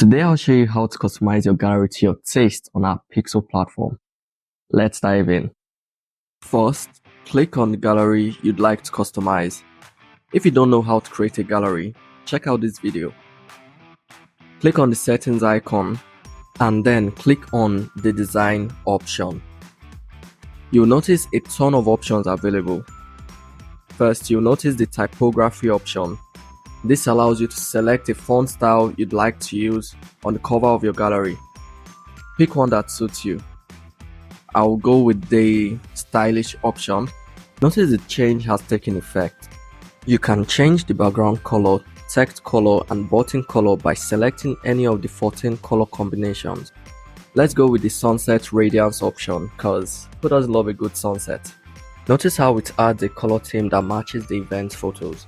Today I'll show you how to customize your gallery to your taste on our Pixel platform. Let's dive in. First, click on the gallery you'd like to customize. If you don't know how to create a gallery, check out this video. Click on the settings icon and then click on the design option. You'll notice a ton of options available. First, you'll notice the typography option. This allows you to select a font style you'd like to use on the cover of your gallery. Pick one that suits you. I'll go with the stylish option. Notice the change has taken effect. You can change the background color, text color, and button color by selecting any of the 14 color combinations. Let's go with the sunset radiance option because who doesn't love a good sunset? Notice how it adds a color theme that matches the event photos.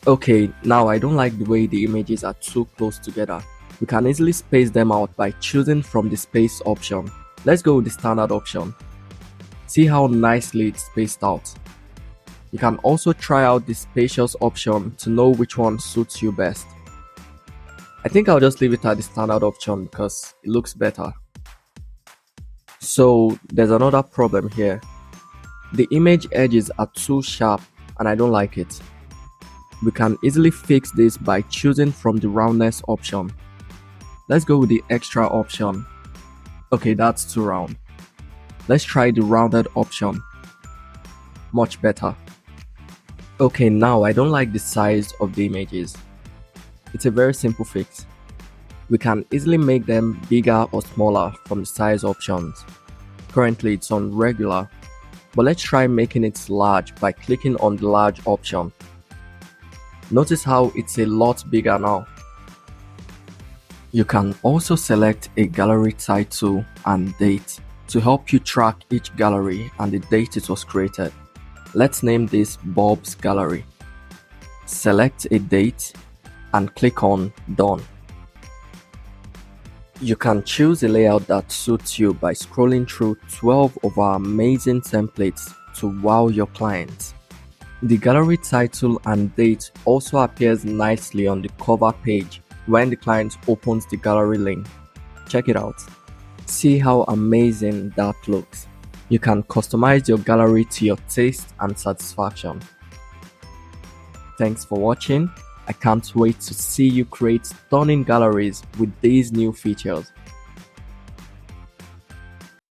Okay, now I don't like the way the images are too close together. We can easily space them out by choosing from the space option. Let's go with the standard option. See how nicely it's spaced out. You can also try out the spacious option to know which one suits you best. I think I'll just leave it at the standard option because it looks better. So there's another problem here. The image edges are too sharp and I don't like it. We can easily fix this by choosing from the roundness option. Let's go with the extra option. Okay, that's too round. Let's try the rounded option. Much better. Okay, now I don't like the size of the images. It's a very simple fix. We can easily make them bigger or smaller from the size options. Currently it's on regular, but let's try making it large by clicking on the large option. Notice how it's a lot bigger now. You can also select a gallery title and date to help you track each gallery and the date it was created. Let's name this Bob's Gallery. Select a date and click on Done. You can choose a layout that suits you by scrolling through 12 of our amazing templates to wow your clients. The gallery title and date also appears nicely on the cover page when the client opens the gallery link. Check it out. See how amazing that looks. You can customize your gallery to your taste and satisfaction. Thanks for watching. I can't wait to see you create stunning galleries with these new features.